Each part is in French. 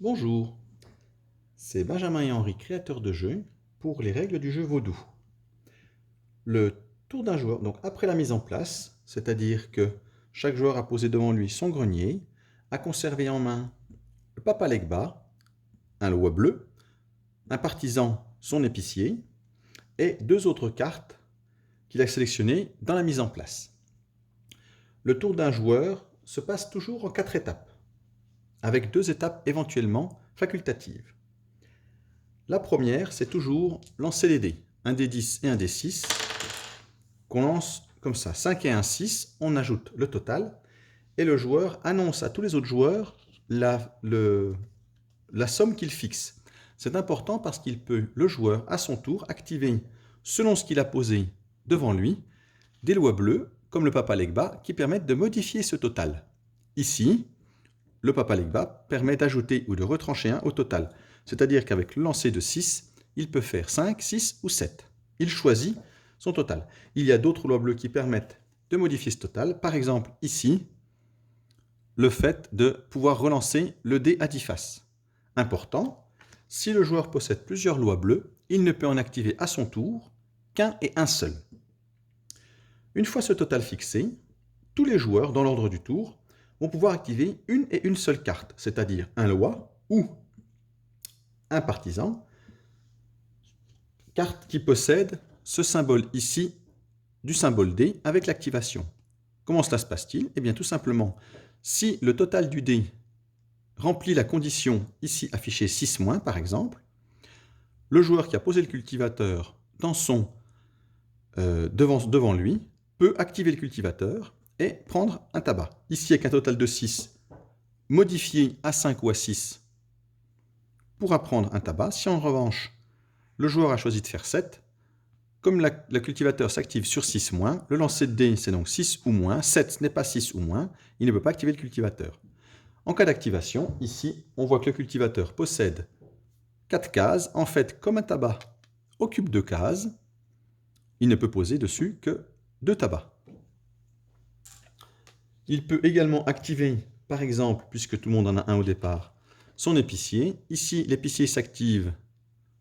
Bonjour, c'est Benjamin et Henri, créateurs de jeux, pour les règles du jeu Vaudou. Le tour d'un joueur, donc après la mise en place, c'est-à-dire que chaque joueur a posé devant lui son grenier, a conservé en main le Papa Legba, un loi bleu, un partisan, son épicier, et deux autres cartes qu'il a sélectionnées dans la mise en place. Le tour d'un joueur se passe toujours en 4 étapes, avec 2 étapes éventuellement facultatives. La première, c'est toujours lancer les dés, un dé 10 et un dé 6, qu'on lance comme ça, 5 et 1, 6, on ajoute le total, et le joueur annonce à tous les autres joueurs la somme qu'il fixe. C'est important parce qu'il peut, le joueur, à son tour, activer, selon ce qu'il a posé devant lui, des lois bleues, comme le Papa Legba, qui permettent de modifier ce total. Ici, le Papa Legba permet d'ajouter ou de retrancher 1 au total. C'est-à-dire qu'avec le lancer de 6, il peut faire 5, 6 ou 7. Il choisit son total. Il y a d'autres lois bleues qui permettent de modifier ce total. Par exemple, ici, le fait de pouvoir relancer le dé à 10 faces. Important, si le joueur possède plusieurs lois bleues, il ne peut en activer à son tour qu'un et un seul. Une fois ce total fixé, tous les joueurs, dans l'ordre du tour, vont pouvoir activer une et une seule carte, c'est-à-dire un loi ou un partisan, carte qui possède ce symbole ici du symbole D avec l'activation. Comment cela se passe-t-il? Eh bien tout simplement, si le total du dé remplit la condition ici affichée 6- par exemple, le joueur qui a posé le cultivateur dans devant lui peut activer le cultivateur et prendre un tabac. Ici avec un total de 6, modifié à 5 ou à 6 pourra prendre un tabac. Si en revanche, le joueur a choisi de faire 7, comme le cultivateur s'active sur 6-, le lancer de dés c'est donc 6 ou moins, 7 ce n'est pas 6 ou moins, il ne peut pas activer le cultivateur. En cas d'activation, ici, on voit que le cultivateur possède 4 cases. En fait, comme un tabac occupe 2 cases, il ne peut poser dessus que 2 tabacs. Il peut également activer, par exemple, puisque tout le monde en a un au départ, son épicier. Ici, l'épicier s'active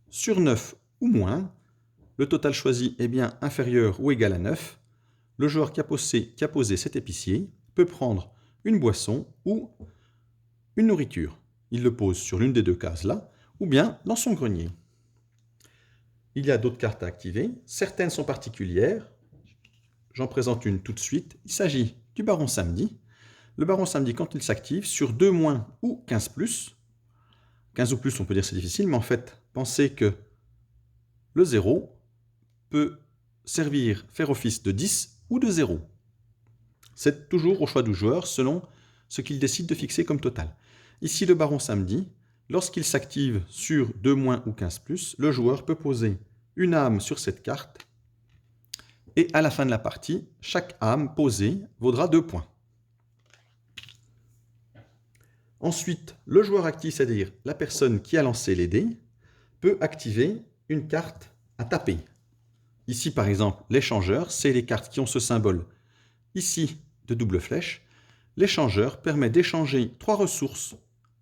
sur 9 ou moins. Le total choisi est bien inférieur ou égal à 9. Le joueur qui a posé cet épicier peut prendre une boisson ou une nourriture. Il le pose sur l'une des 2 cases là, ou bien dans son grenier. Il y a d'autres cartes à activer. Certaines sont particulières. J'en présente une tout de suite. Il s'agit du Baron Samedi. Le Baron Samedi, quand il s'active, sur 2- ou 15+, 15 ou plus, on peut dire c'est difficile, mais en fait, pensez que le 0 peut faire office de 10 ou de 0. C'est toujours au choix du joueur, selon ce qu'il décide de fixer comme total. Ici, le Baron Samedi, lorsqu'il s'active sur 2- ou 15+, le joueur peut poser une âme sur cette carte, et à la fin de la partie, chaque âme posée vaudra 2 points. Ensuite, le joueur actif, c'est-à-dire la personne qui a lancé les dés, peut activer une carte à taper. Ici, par exemple, l'échangeur, c'est les cartes qui ont ce symbole ici de double flèche. L'échangeur permet d'échanger 3 ressources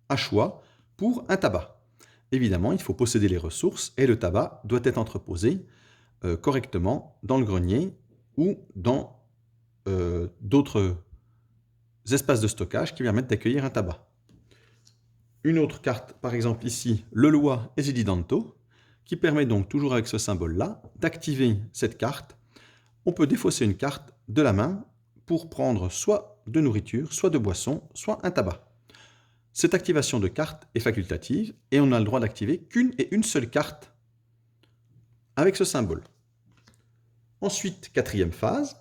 à choix pour un tabac. Évidemment, il faut posséder les ressources et le tabac doit être entreposé correctement dans le grenier ou dans d'autres espaces de stockage qui permettent d'accueillir un tabac. Une autre carte, par exemple ici, le loi Esididanto, qui permet donc, toujours avec ce symbole-là, d'activer cette carte. On peut défausser une carte de la main pour prendre soit de nourriture, soit de boisson, soit un tabac. Cette activation de carte est facultative et on n'a le droit d'activer qu'une et une seule carte avec ce symbole. Ensuite, 4e phase,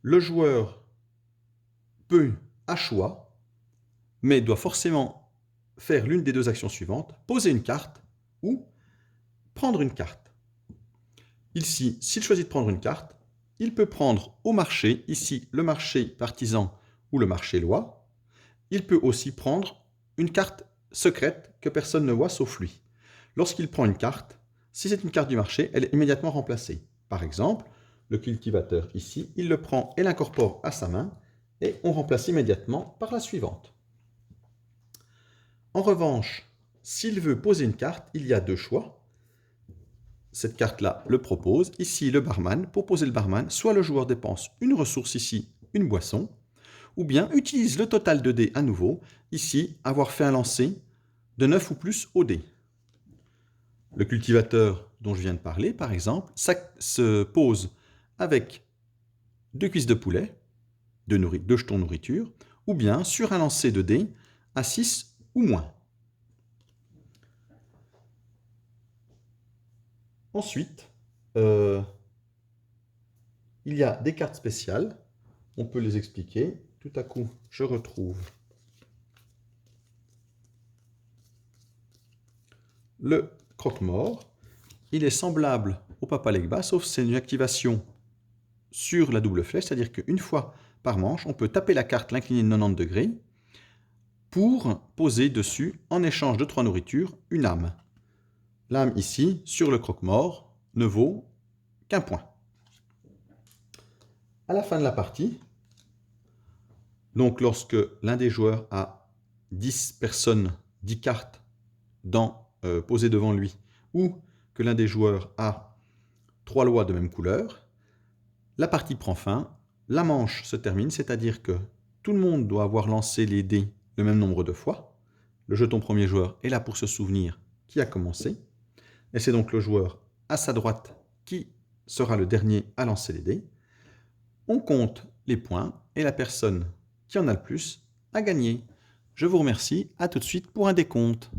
le joueur peut, à choix, mais doit forcément faire l'une des 2 actions suivantes, poser une carte ou prendre une carte. Ici, s'il choisit de prendre une carte, il peut prendre au marché, ici le marché partisan ou le marché loi. Il peut aussi prendre une carte secrète que personne ne voit sauf lui. Lorsqu'il prend une carte, si c'est une carte du marché, elle est immédiatement remplacée. Par exemple, le cultivateur ici, il le prend et l'incorpore à sa main et on remplace immédiatement par la suivante. En revanche, s'il veut poser une carte, il y a deux choix. Cette carte-là le propose. Ici, le barman. Pour poser le barman, soit le joueur dépense une ressource ici, une boisson, ou bien utilise le total de dés à nouveau. Ici, avoir fait un lancer de 9 ou plus au dé. Le cultivateur dont je viens de parler, par exemple, ça se pose avec 2 cuisses de poulet, 2 jetons nourriture, ou bien sur un lancer de dés à 6 ou moins. Ensuite, il y a des cartes spéciales. On peut les expliquer. Tout à coup, je retrouve le croque-mort. Il est semblable au Papa Legba, sauf que c'est une activation sur la double flèche, c'est-à-dire qu'une fois par manche, on peut taper la carte l'inclinée de 90 degrés pour poser dessus, en échange de 3 nourritures, une âme. L'âme ici, sur le croque-mort, ne vaut qu'un point. À la fin de la partie, donc lorsque l'un des joueurs a 10 personnes, 10 cartes posées devant lui, ou que l'un des joueurs a 3 lois de même couleur, la partie prend fin, la manche se termine, c'est-à-dire que tout le monde doit avoir lancé les dés le même nombre de fois. Le jeton premier joueur est là pour se souvenir qui a commencé. Et c'est donc le joueur à sa droite qui sera le dernier à lancer les dés. On compte les points et la personne qui en a le plus a gagné. Je vous remercie, à tout de suite pour un décompte.